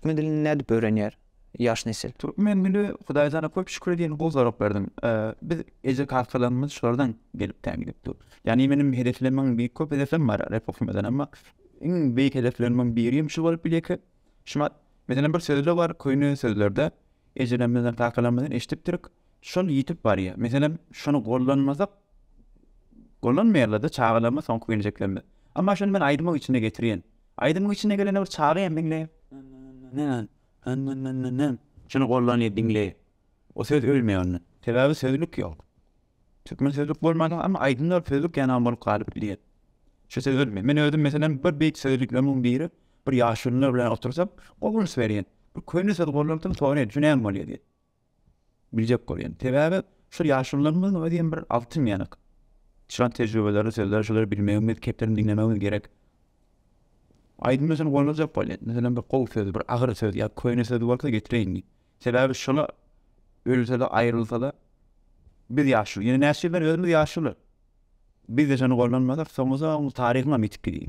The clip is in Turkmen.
türkmen dilini nädip öğrenýär ýaş nesil? Türkmen dili Hudaýyna köp şükür diýen bol zarap berdim. Biz eje kalkalanymyz şolardan gelip tämin etdi. Yani menim hedeflemem bir köp hedeflerim var rap okumadan ama en büyük hedeflerimden biriyim şu bolup bileki. Şuma mesela bir sözler var köýnü sözlerde ejelemizden kalkalanmadan eşitip türk şol ýitip barýar. Mesela şonu gollanmazak gollanmaýarlar da çağalama soň köýnjeklermi. Ama şonu ben aýdymyk içine getirýän. Aýdymyk içine gelene bir çağırýan beňle. Şunu gollanýar diňle. O söz ölmeýär. Sebäbi sözlük ýok. Türkmen sözlük bolmadan ama aýdymlar sözlük ýana bolup galyp bilýär. Şu söz ölmeýär. Men özüm mesela bir beýik sözlüklerimin biri bir ýaşlylar bilen otursam, ogun berýän. Bir köýnü söz gollanýar, toňa düşünýän bolýar diýip. Biljek bolýan. Sebäbi şu ýaşlylarymyň öýdýän bir altyn ýanyk. Şuan tejrübeleri, sözler, şuları bilmemiz, keplerini dinlememiz gerek. Aydın mesela gollanacak bolýar. Mesela bir kol sözü, bir agyr söz, ya köýne sözü bolsa getireýin. Sebäbi şunu ölse-de, aýrylsa-da biz ýaşly, ýene näçe ben özümüz ýaşly. Biz de şunu gollanmasak, soňuza taryhyna mitip gidýär.